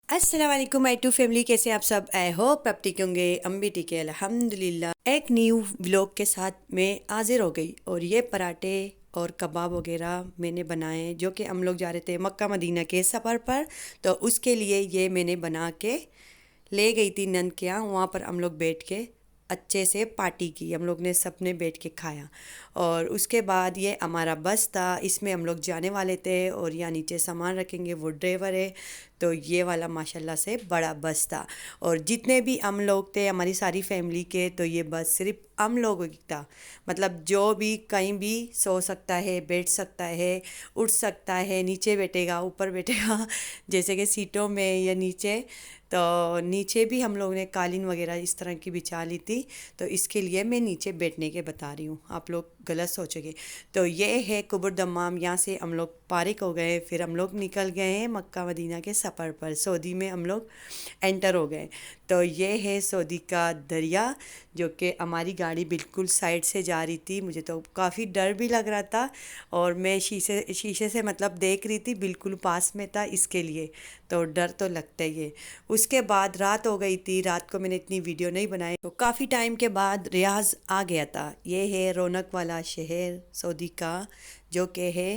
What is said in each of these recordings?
अस्सलाम वालेकुम my to family, कैसे आप सब? आई होप आप ठीक होंगे। हम भी ठीक है अल्हम्दुलिल्लाह। एक न्यू व्लॉग के साथ मैं हाजिर हो गई और ये पराठे और कबाब वगैरह मैंने बनाए जो कि हम लोग जा रहे थे मक्का मदीना के सफ़र पर। तो उसके लिए ये मैंने बना के ले गई थी नंद के यहाँ। वहाँ पर हम लोग बैठ के अच्छे से पार्टी की, हम लोग ने सबने बैठ के खाया। और उसके बाद ये हमारा बस था, इसमें हम लोग जाने वाले थे और यहाँ नीचे सामान रखेंगे, वो ड्राइवर है। तो ये वाला माशाल्लाह से बड़ा बस था और जितने भी हम लोग थे हमारी सारी फैमिली के, तो ये बस सिर्फ हम लोगों की था। मतलब जो भी कहीं भी सो सकता है, बैठ सकता है, उठ सकता है, नीचे बैठेगा ऊपर बैठेगा जैसे कि सीटों में या नीचे। तो नीचे भी हम लोग ने कालीन वगैरह इस तरह की बिछा ली थी। तो इसके लिए मैं नीचे बैठने के बता रही हूँ, आप लोग गलत सोचोगे। तो ये है कुबर दम्माम। यहाँ से हम लोग पारिक हो गए, फिर हम लोग निकल गए हैं मक्का मदीना के सफ़र पर। सऊदी में हम लोग एंटर हो गए। तो ये है सऊदी का दरिया, जो कि हमारी गाड़ी बिल्कुल साइड से जा रही थी। मुझे तो काफ़ी डर भी लग रहा था और मैं शीशे शीशे से मतलब देख रही थी, बिल्कुल पास में था, इसके लिए तो डर तो लगता ही है। उसके बाद रात हो गई थी, रात को मैंने इतनी वीडियो नहीं बनाई। तो काफ़ी टाइम के बाद रियाज आ गया था। ये है रौनक वाला शहर सऊदी का, जो कि है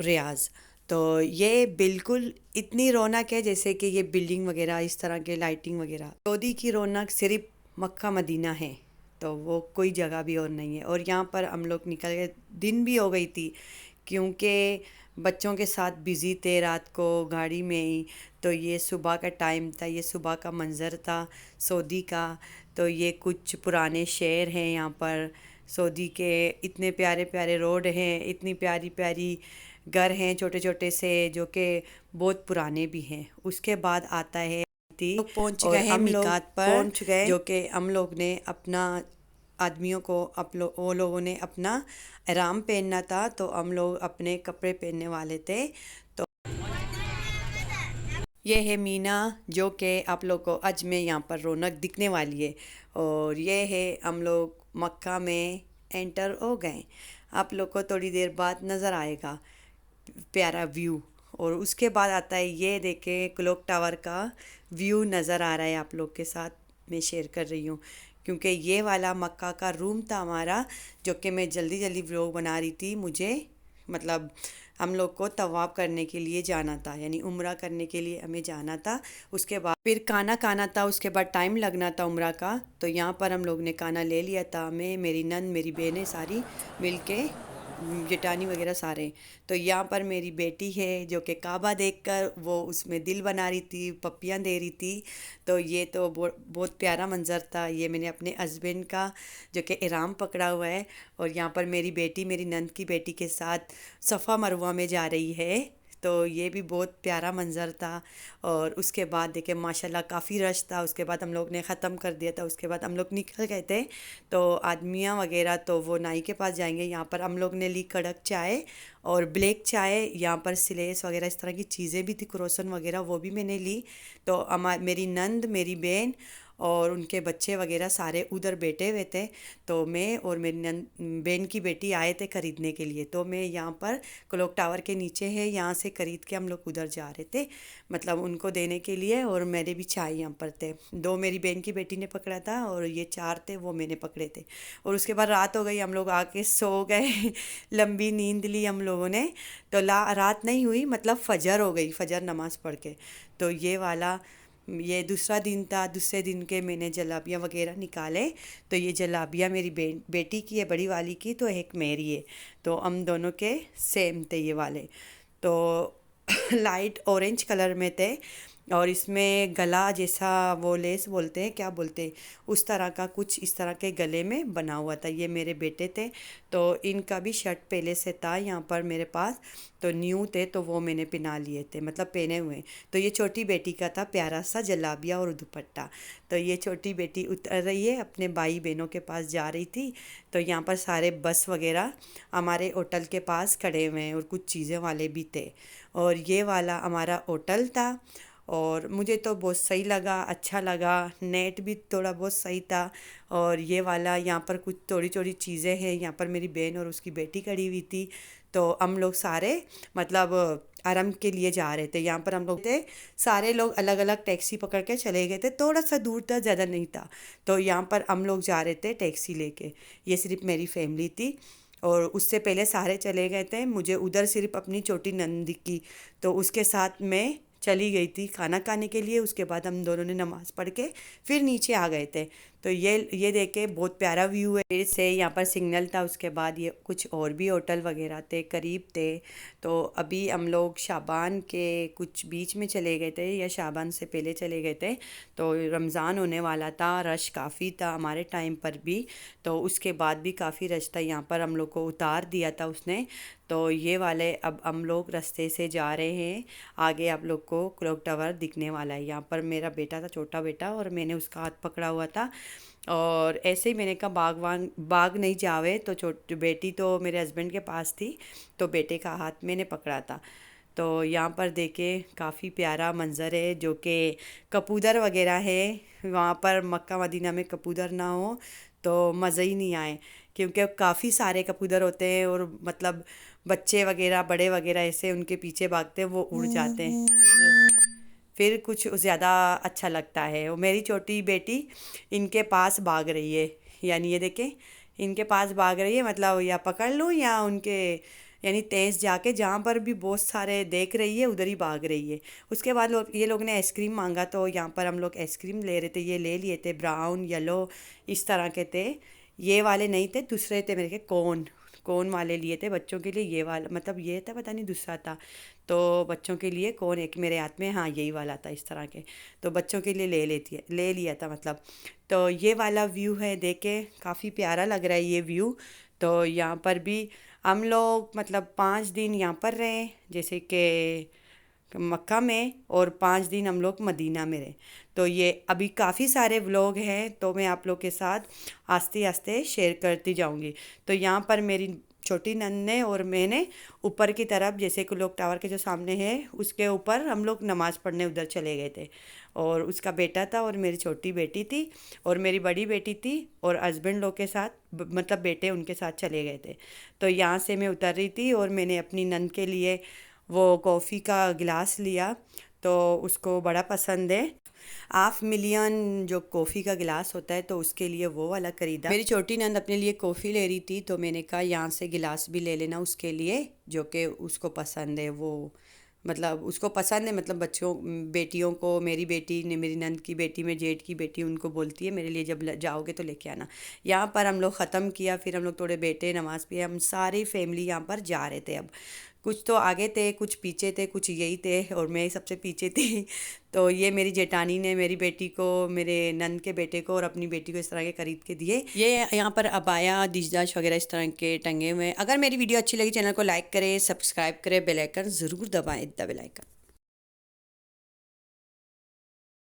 रियाज। तो ये बिल्कुल इतनी रौनक है जैसे कि ये बिल्डिंग वगैरह इस तरह के लाइटिंग वगैरह। सऊदी की रौनक सिर्फ मक्का मदीना है, तो वो कोई जगह भी और नहीं है। और यहाँ पर हम लोग निकल गए, दिन भी हो गई थी क्योंकि बच्चों के साथ बिज़ी थे रात को गाड़ी में ही। तो ये सुबह का टाइम था, ये सुबह का मंज़र था सऊदी का। तो ये कुछ पुराने शहर हैं यहाँ पर सऊदी के। इतने प्यारे प्यारे रोड हैं, इतनी प्यारी प्यारी घर हैं छोटे छोटे से, जो कि बहुत पुराने भी हैं। उसके बाद आता है थी पहुंच गए हैं मीकात पर, पहुंच गए जो कि हम लोग ने अपना आदमियों को वो लोगों ने अपना एहराम पहनना था, तो हम लोग अपने कपड़े पहनने वाले थे। तो ये है मीना, जो कि आप लोग को आज में यहाँ पर रौनक दिखने वाली है। और ये है हम लोग मक्का में एंटर हो गए। आप लोग को थोड़ी देर बाद नज़र आएगा प्यारा व्यू। और उसके बाद आता है, ये देखें क्लॉक टावर का व्यू नज़र आ रहा है, आप लोग के साथ मैं शेयर कर रही हूँ। क्योंकि ये वाला मक्का का रूम था हमारा, जो कि मैं जल्दी जल्दी व्लॉग बना रही थी। मुझे मतलब हम लोग को तवाफ़ करने के लिए जाना था, यानी उम्रा करने के लिए हमें जाना था। उसके बाद फिर खाना खाना था, उसके बाद टाइम लगना था उम्रा का। तो यहाँ पर हम लोग ने खाना ले लिया था, मैं, मेरी नंद, मेरी बहनें सारी मिल के, जेठानी वगैरह सारे। तो यहाँ पर मेरी बेटी है जो कि काबा देखकर वो उसमें दिल बना रही थी, पप्पियाँ दे रही थी। तो ये तो बहुत प्यारा मंज़र था। ये मैंने अपने हस्बैंड का जो कि इहराम पकड़ा हुआ है, और यहाँ पर मेरी बेटी मेरी नंद की बेटी के साथ सफ़ा मरवा में जा रही है। तो ये भी बहुत प्यारा मंज़र था। और उसके बाद देखे माशाल्लाह काफ़ी रश था। उसके बाद हम लोग ने ख़त्म कर दिया था, उसके बाद हम लोग निकल गए थे। तो आदमियाँ वगैरह तो वो नाई के पास जाएंगे। यहाँ पर हम लोग ने ली कड़क चाय और ब्लैक चाय। यहाँ पर स्लेस वगैरह इस तरह की चीज़ें भी थी, क्रोसन वगैरह, वो भी मैंने ली। तो मेरी नंद, मेरी बहन और उनके बच्चे वगैरह सारे उधर बैठे हुए थे। तो मैं और मेरी नंद बहन की बेटी आए थे ख़रीदने के लिए। तो मैं यहाँ पर क्लॉक टावर के नीचे है, यहाँ से ख़रीद के हम लोग उधर जा रहे थे, मतलब उनको देने के लिए। और मेरे भी चाय यहाँ पर थे, दो मेरी बहन की बेटी ने पकड़ा था और ये चार थे वो मैंने पकड़े थे। और उसके बाद रात हो गई, हम लोग आके सो गए लंबी नींद ली हम लोगों ने। तो रात नहीं हुई, मतलब फजर हो गई, फजर नमाज़ पढ़ के। तो ये दूसरा दिन था। दूसरे दिन के मैंने जलाबियाँ वगैरह निकाले। तो ये जलाबियाँ मेरी बेटी की है, बड़ी वाली की, तो एक मेरी है। तो हम दोनों के सेम थे ये वाले। तो लाइट ऑरेंज कलर में थे और इसमें गला जैसा, वो लेस बोलते हैं, क्या बोलते हैं, उस तरह का कुछ इस तरह के गले में बना हुआ था। ये मेरे बेटे थे, तो इनका भी शर्ट पहले से था यहाँ पर मेरे पास, तो न्यू थे, तो वो मैंने पहना लिए थे, मतलब पहने हुए। तो ये छोटी बेटी का था प्यारा सा जलाबिया और दुपट्टा। तो ये छोटी बेटी उतर रही है, अपने भाई बहनों के पास जा रही थी। तो यहाँ पर सारे बस वगैरह हमारे होटल के पास खड़े हुए हैं और कुछ चीज़ें वाले भी थे। और ये वाला हमारा होटल था और मुझे तो बहुत सही लगा, अच्छा लगा। नेट भी थोड़ा बहुत सही था। और ये वाला यहाँ पर कुछ थोड़ी थोड़ी चीज़ें हैं। यहाँ पर मेरी बहन और उसकी बेटी खड़ी हुई थी। तो हम लोग सारे मतलब आराम के लिए जा रहे थे। यहाँ पर हम लोग थे, सारे लोग अलग अलग टैक्सी पकड़ के चले गए थे, थोड़ा सा दूर था, ज़्यादा नहीं था। तो यहाँ पर हम लोग जा रहे थे टैक्सी लेके, ये सिर्फ मेरी फैमिली थी। और उससे पहले सारे चले गए थे, मुझे उधर सिर्फ अपनी छोटी नंद दिखी, तो उसके साथ मैं चली गई थी खाना खाने के लिए। उसके बाद हम दोनों ने नमाज़ पढ़ के फिर नीचे आ गए थे। तो ये देख के बहुत प्यारा व्यू है। फिर से यहाँ पर सिग्नल था, उसके बाद ये कुछ और भी होटल वगैरह थे, करीब थे। तो अभी हम लोग शाबान के कुछ बीच में चले गए थे, या शाबान से पहले चले गए थे। तो रमज़ान होने वाला था, रश काफ़ी था हमारे टाइम पर भी। तो उसके बाद भी काफ़ी रश था। यहाँ पर हम लोग को उतार दिया था उसने। तो ये वाले अब हम लोग रास्ते से जा रहे हैं, आगे आप लोग को क्लॉक टावर दिखने वाला है। यहाँ पर मेरा बेटा था, छोटा बेटा, और मैंने उसका हाथ पकड़ा हुआ था। और ऐसे ही मैंने कहा बाग नहीं जावे, तो छोटी बेटी तो मेरे हस्बैंड के पास थी, तो बेटे का हाथ मैंने पकड़ा था। तो यहाँ पर देखे काफ़ी प्यारा मंज़र है, जो कि कबूतर वगैरह है। वहाँ पर मक्का मदीना में कबूतर ना हो तो मज़ा ही नहीं आए, क्योंकि काफ़ी सारे कबूतर होते हैं, और मतलब बच्चे वगैरह बड़े वगैरह ऐसे उनके पीछे भागते हैं, वो उड़ जाते हैं। फिर कुछ ज़्यादा अच्छा लगता है। वो मेरी छोटी बेटी इनके पास भाग रही है, यानी ये देखें, इनके पास भाग रही है, मतलब या पकड़ लूँ या उनके, यानी तेज़ जाके जहाँ पर भी बहुत सारे देख रही है उधर ही भाग रही है। उसके बाद ये लोग ने आइसक्रीम मांगा, तो यहाँ पर हम लोग आइसक्रीम ले रहे थे। ये ले लिए थे, ब्राउन येलो इस तरह के थे। ये वाले नहीं थे, दूसरे थे मेरे के, कोन वाले लिए थे बच्चों के लिए। ये वाला मतलब ये था, पता नहीं दूसरा था। तो बच्चों के लिए कोन एक मेरे हाथ में, हाँ यही वाला था इस तरह के। तो बच्चों के लिए ले लिया था मतलब। तो ये वाला व्यू है, देखे काफ़ी प्यारा लग रहा है ये व्यू। तो यहाँ पर भी हम लोग मतलब 5 दिन यहाँ पर रहे, जैसे कि मक्का में, और 5 दिन हम लोग मदीना में रहे। तो ये अभी काफ़ी सारे व्लॉग हैं, तो मैं आप लोग के साथ आस्ते आस्ते शेयर करती जाऊंगी। तो यहाँ पर मेरी छोटी नन्द ने और मैंने ऊपर की तरफ, जैसे क्लॉक टावर के जो सामने है उसके ऊपर, हम लोग नमाज़ पढ़ने उधर चले गए थे। और उसका बेटा था, और मेरी छोटी बेटी थी, और मेरी बड़ी बेटी थी, और हस्बैंड लोग के साथ मतलब बेटे उनके साथ चले गए थे। तो यहाँ से मैं उतर रही थी, और मैंने अपनी नन्द के लिए वो कॉफ़ी का गिलास लिया, तो उसको बड़ा पसंद है। 500,000 जो कॉफ़ी का गिलास होता है, तो उसके लिए वो वाला ख़रीदा। मेरी छोटी नंद अपने लिए कॉफ़ी ले रही थी, तो मैंने कहा यहाँ से गिलास भी ले लेना उसके लिए, जो कि उसको पसंद है। वो मतलब उसको पसंद है, मतलब बच्चों बेटियों को, मेरी बेटी ने, मेरी नंद की बेटी में जेठ की बेटी, उनको बोलती है मेरे लिए जब जाओगे तो लेके आना। यहाँ पर हम लोग ख़त्म किया, फिर हम लोग थोड़े बैठे, नमाज़ पढ़ी, हम सारी फैमिली यहाँ पर जा रहे थे। अब कुछ तो आगे थे, कुछ पीछे थे, कुछ यही थे, और मैं सबसे पीछे थी। तो ये मेरी जेठानी ने मेरी बेटी को, मेरे नंद के बेटे को और अपनी बेटी को इस तरह के खरीद के दिए। ये यहाँ पर अबाया, डिशदाश वगैरह इस तरह के टंगे हुए हैं। अगर मेरी वीडियो अच्छी लगी, चैनल को लाइक करें, सब्सक्राइब करें, बेल आइकन ज़रूर दबाएं, बेल आइकन।